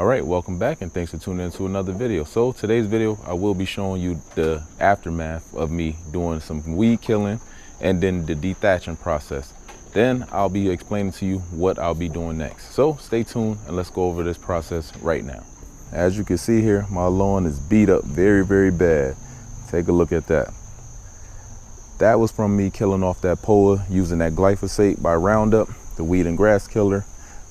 All right, welcome back and thanks for tuning in to another video. So today's video, I will be showing you the aftermath of me doing some weed killing and then the dethatching process. Then I'll be explaining to you what I'll be doing next. So stay tuned and let's go over this process right now. As you can see here, my lawn is beat up very, very bad. Take a look at that. That was from me killing off that POA using that glyphosate by Roundup, the weed and grass killer.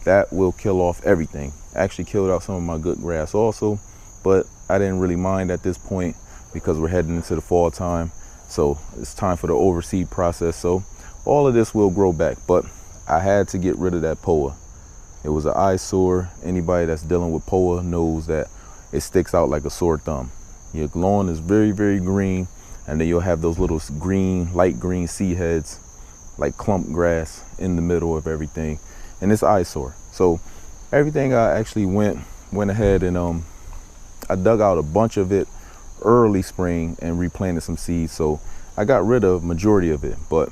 That will kill off everything. Actually killed out some of my good grass also, but I didn't really mind at this point because we're heading into the fall time. So it's time for the overseed process. So all of this will grow back, but I had to get rid of that POA. It was an eyesore. Anybody that's dealing with POA knows that it sticks out like a sore thumb. Your lawn is very, very green, and then you'll have those little green, light green seed heads, like clump grass in the middle of everything, and it's eyesore. So everything I actually went ahead and I dug out a bunch of it early spring and replanted some seeds. So I got rid of majority of it, but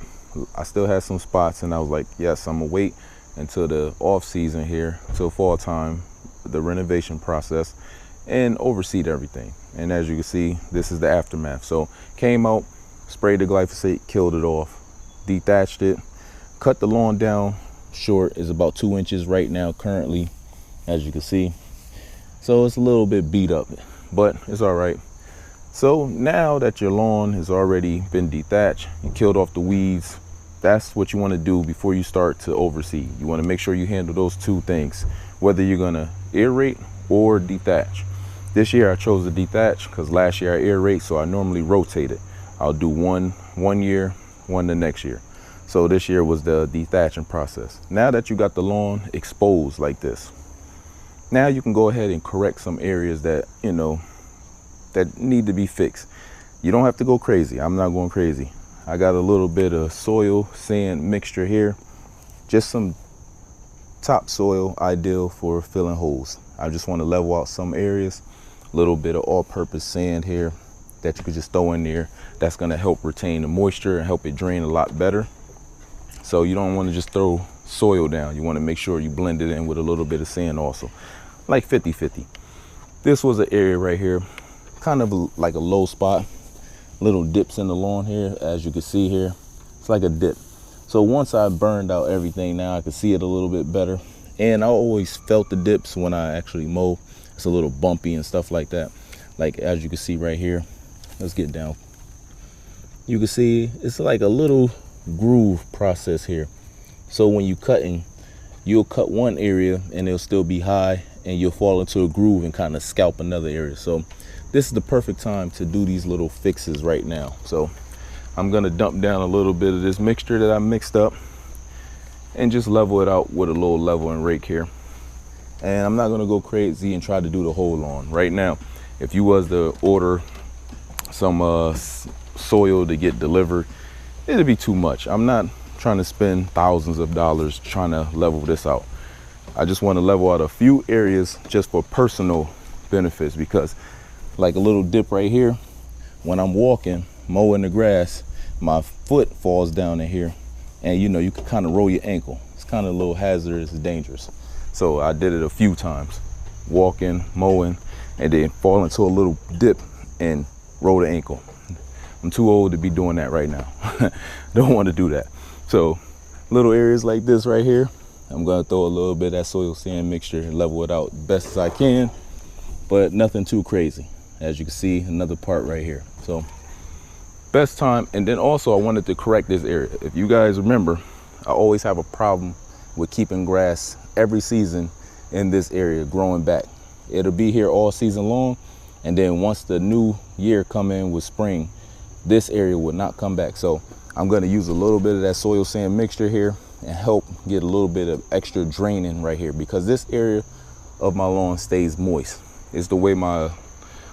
I still had some spots, and I was like, yes, I'm gonna wait until the off season here, till fall time, the renovation process, and overseed everything. And as you can see, this is the aftermath. So came out, sprayed the glyphosate, killed it off, dethatched it, cut the lawn down short. Is about 2 inches right now currently, as you can see. So it's a little bit beat up, but it's all right. So now that your lawn has already been dethatched, you killed off the weeds, that's what you want to do before you start to overseed. You want to make sure you handle those two things, whether you're going to aerate or dethatch. This year I chose to dethatch because last year I aerate, so I normally rotate it. I'll do one year, one the next year. So this year was the dethatching process. Now that you got the lawn exposed like this, now you can go ahead and correct some areas that, you know, that need to be fixed. You don't have to go crazy. I'm not going crazy. I got a little bit of soil sand mixture here, just some topsoil, ideal for filling holes. I just want to level out some areas. A little bit of all-purpose sand here that you could just throw in there. That's going to help retain the moisture and help it drain a lot better. So you don't want to just throw soil down. You want to make sure you blend it in with a little bit of sand also, like 50-50. This was an area right here, kind of like a low spot, little dips in the lawn here, as you can see here. It's like a dip. So once I burned out everything, now I can see it a little bit better. And I always felt the dips when I actually mow. It's a little bumpy and stuff like that. Like as you can see right here, let's get down. You can see it's like a little groove process here. So when you cutting, you'll cut one area and it'll still be high, and you'll fall into a groove and kind of scalp another area. So this is the perfect time to do these little fixes right now. So I'm gonna dump down a little bit of this mixture that I mixed up and just level it out with a little level and rake here. And I'm not gonna go crazy and try to do the whole lawn right now. If you was to order some soil to get delivered, it'd be too much. I'm not trying to spend thousands of dollars trying to level this out. I just want to level out a few areas just for personal benefits, because like a little dip right here, when I'm walking, mowing the grass, my foot falls down in here, and you know, you can kind of roll your ankle. It's kind of a little hazardous, dangerous. So I did it a few times, walking, mowing, and then fall into a little dip and roll the ankle. I'm too old to be doing that right now. Don't want to do that. So little areas like this right here, I'm gonna throw a little bit of that soil sand mixture and level it out best as I can, but nothing too crazy. As you can see, another part right here. So best time. And then also I wanted to correct this area. If you guys remember, I always have a problem with keeping grass every season in this area growing back. It'll be here all season long, and then once the new year come in with spring, this area would not come back. So I'm going to use a little bit of that soil sand mixture here and help get a little bit of extra draining right here, because this area of my lawn stays moist. It's the way my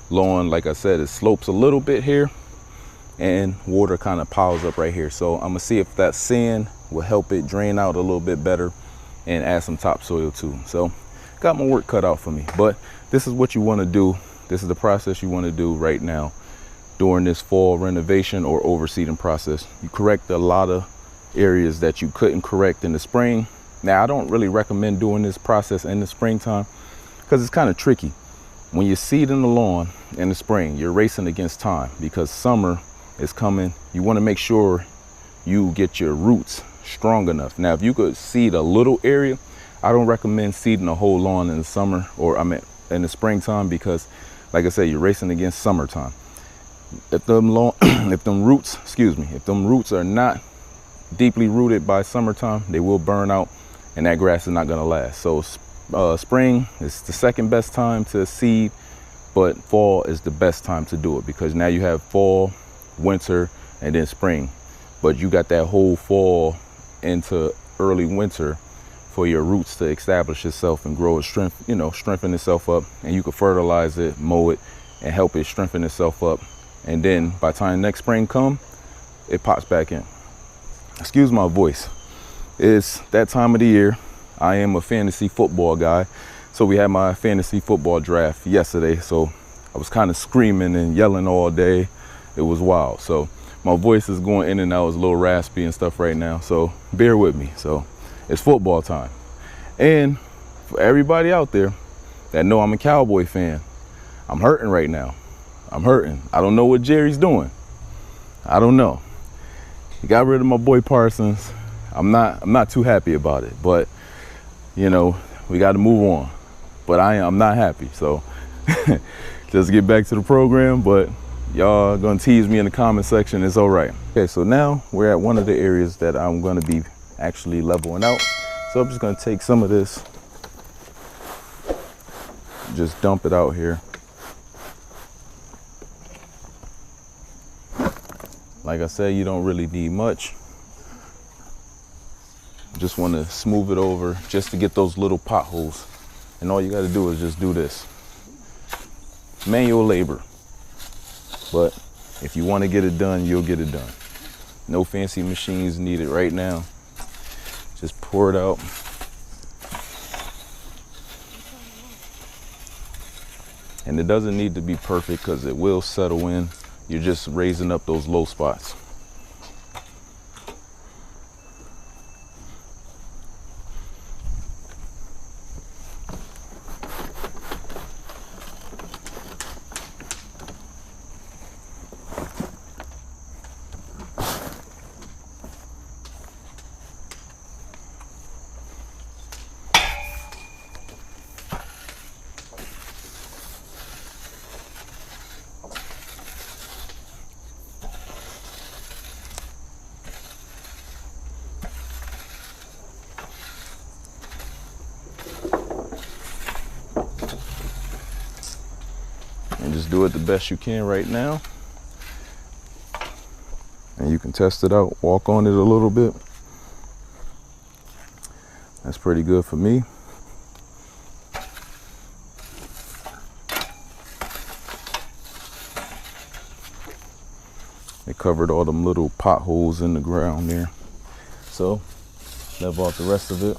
lawn, like I said, it slopes a little bit here and water kind of piles up right here. So I'm gonna see if that sand will help it drain out a little bit better and add some topsoil too. So got my work cut out for me, but this is what you want to do. This is the process you want to do right now during this fall renovation or overseeding process. You correct a lot of areas that you couldn't correct in the spring. Now, I don't really recommend doing this process in the springtime, because it's kind of tricky. When you're seeding the lawn in the spring, you're racing against time because summer is coming. You want to make sure you get your roots strong enough. Now, if you could seed a little area, I don't recommend seeding a whole lawn in the summer, or I mean in the springtime, because like I said, you're racing against summertime. If them roots are not deeply rooted by summertime, they will burn out and that grass is not going to last. So spring is the second best time to seed, but fall is the best time to do it, because now you have fall, winter, and then spring, but you got that whole fall into early winter for your roots to establish itself and grow its strength, strengthen itself up, and you can fertilize it, mow it, and help it strengthen itself up. And then by the time next spring come, it pops back in. Excuse my voice. It's that time of the year. I am a fantasy football guy, so we had my fantasy football draft yesterday, so I was kind of screaming and yelling all day. It was wild, so my voice is going in and out. It's a little raspy and stuff right now, so bear with me. So it's football time. And for everybody out there that know I'm a Cowboy fan, I'm hurting right now. I'm hurting. I don't know what Jerry's doing. I don't know. He got rid of my boy Parsons. I'm not too happy about it, but we got to move on. But I'm not happy. So just get back to the program, but y'all gonna tease me in the comment section. It's all right. Okay, so now we're at one of the areas that I'm gonna be actually leveling out. So I'm just gonna take some of this, just dump it out here. Like I said, you don't really need much. Just want to smooth it over just to get those little potholes. And all you got to do is just do this. Manual labor. But if you want to get it done, you'll get it done. No fancy machines needed right now. Just pour it out. And it doesn't need to be perfect because it will settle in. You're just raising up those low spots. And just do it the best you can right now. And you can test it out, walk on it a little bit. That's pretty good for me. It covered all them little potholes in the ground there. So level out the rest of it.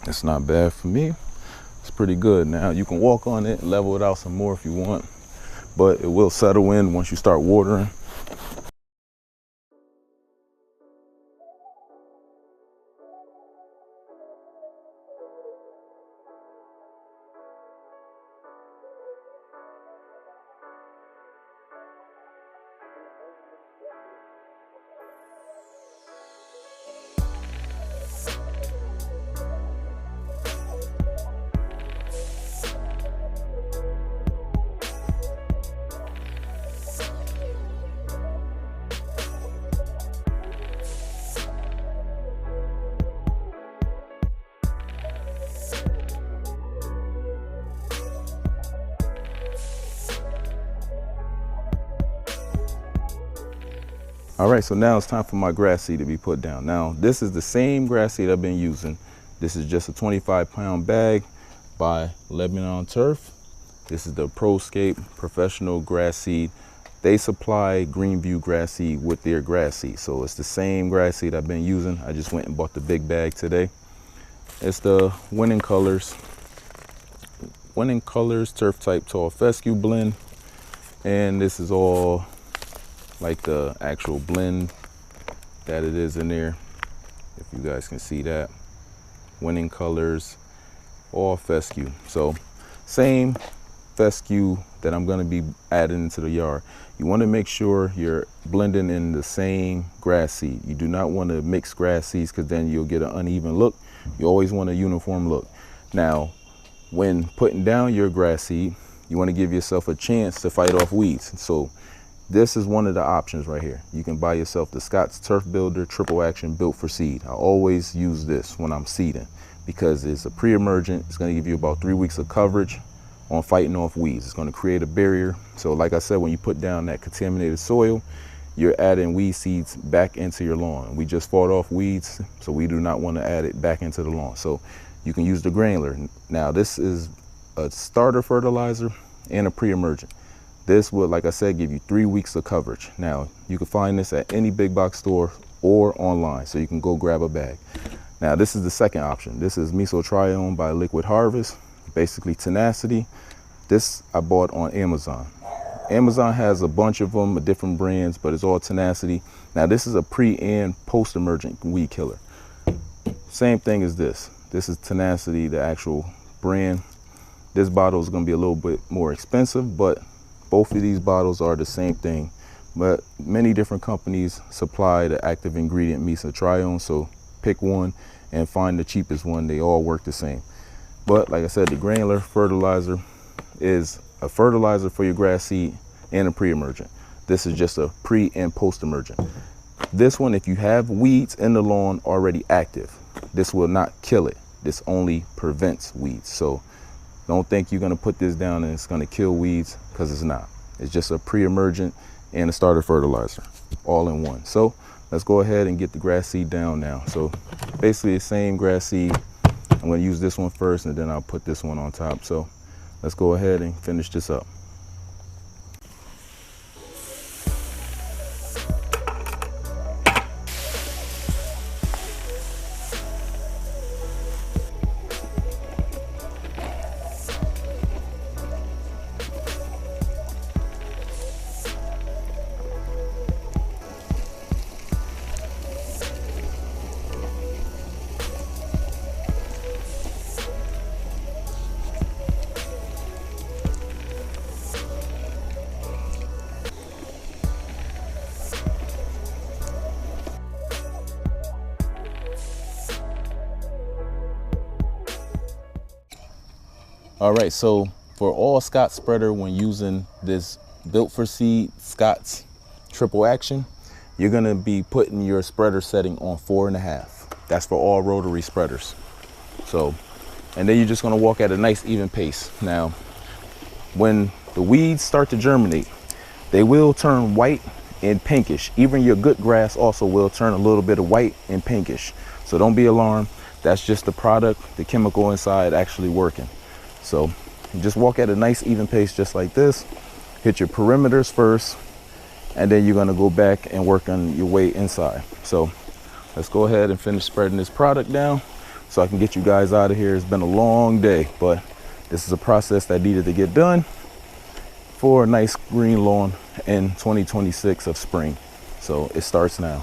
It's not bad for me. It's pretty good. Now you can walk on it, level it out some more if you want, but it will settle in once you start watering. All right, so now it's time for my grass seed to be put down. Now, this is the same grass seed I've been using. This is just a 25-pound bag by Lebanon Turf. This is the ProScape Professional Grass Seed. They supply Greenview grass seed with their grass seed. So it's the same grass seed I've been using. I just went and bought the big bag today. It's the Winning Colors Turf Type Tall Fescue blend. And this is all like the actual blend that it is in there. If you guys can see that, winning colors, all fescue. So same fescue that I'm going to be adding into the yard. You want to make sure you're blending in the same grass seed. You do not want to mix grass seeds because then you'll get an uneven look. You always want a uniform look. Now, when putting down your grass seed, you want to give yourself a chance to fight off weeds. So this is one of the options right here. You can buy yourself the Scott's Turf Builder Triple Action Built for Seed. I always use this when I'm seeding because it's a pre-emergent. It's going to give you about 3 weeks of coverage on fighting off weeds. It's going to create a barrier. So like I said, when you put down that contaminated soil, you're adding weed seeds back into your lawn. We just fought off weeds, so we do not want to add it back into the lawn. So you can use the granular. Now this is a starter fertilizer and a pre-emergent. This would, like I said, give you 3 weeks of coverage. Now you can find this at any big box store or online, so you can go grab a bag. Now this is the second option. This is Mesotrione by Liquid Harvest, basically Tenacity. This I bought on Amazon. Amazon has a bunch of them, different brands, but it's all Tenacity. Now this is a pre and post emergent weed killer. Same thing as this. This is Tenacity, the actual brand. This bottle is going to be a little bit more expensive, but both of these bottles are the same thing. But many different companies supply the active ingredient Mesotrione, so pick one and find the cheapest one. They all work the same. But like I said, the granular fertilizer is a fertilizer for your grass seed and a pre-emergent. This is just a pre and post-emergent. This one, if you have weeds in the lawn already active, this will not kill it. This only prevents weeds. So don't think you're going to put this down and it's going to kill weeds, because it's not. It's just a pre-emergent and a starter fertilizer all in one. So let's go ahead and get the grass seed down now. So basically the same grass seed. I'm going to use this one first and then I'll put this one on top. So let's go ahead and finish this up. All right, so for all Scott spreader, when using this Built for Seed Scott's Triple Action, you're gonna be putting your spreader setting on 4.5. That's for all rotary spreaders. So, and then you're just gonna walk at a nice even pace. Now, when the weeds start to germinate, they will turn white and pinkish. Even your good grass also will turn a little bit of white and pinkish. So don't be alarmed. That's just the product, the chemical inside actually working. So you just walk at a nice even pace just like this. Hit your perimeters first, and then you're gonna go back and work on your way inside. So let's go ahead and finish spreading this product down so I can get you guys out of here. It's been a long day, but this is a process that needed to get done for a nice green lawn in 2026 of spring. So it starts now.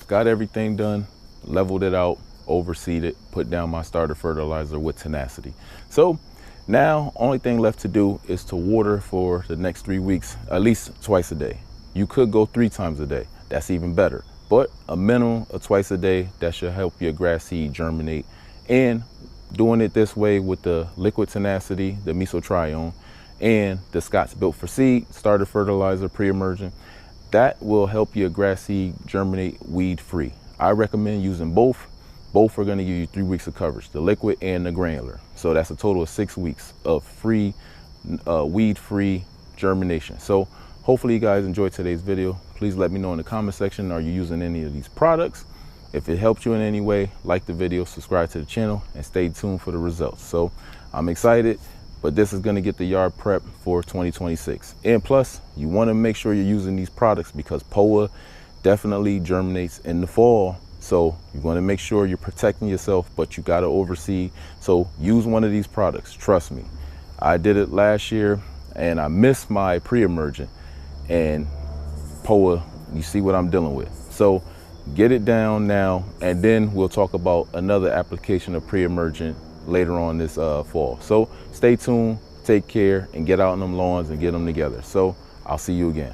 Got everything done, leveled it out, overseed it, put down my starter fertilizer with Tenacity. So now only thing left to do is to water for the next 3 weeks, at least twice a day. You could go 3 times a day. That's even better. But a minimum of twice a day, that should help your grass seed germinate. And doing it this way with the liquid Tenacity, the Mesotrione, and the Scott's Built for Seed starter fertilizer pre-emergent, that will help your grass seed germinate weed free. I recommend using both. Both are going to give you 3 weeks of coverage, the liquid and the granular. So that's a total of 6 weeks of free, weed-free germination. So hopefully you guys enjoyed today's video. Please let me know in the comment section, are you using any of these products? If it helped you in any way, like the video, subscribe to the channel, and stay tuned for the results. So I'm excited, but this is going to get the yard prep for 2026. And plus, you want to make sure you're using these products because POA definitely germinates in the fall. So you want to make sure you're protecting yourself, but you got to oversee. So use one of these products. Trust me. I did it last year and I missed my pre-emergent, and POA, you see what I'm dealing with. So get it down now, and then we'll talk about another application of pre-emergent later on this fall. So stay tuned, take care, and get out on them lawns and get them together. So I'll see you again.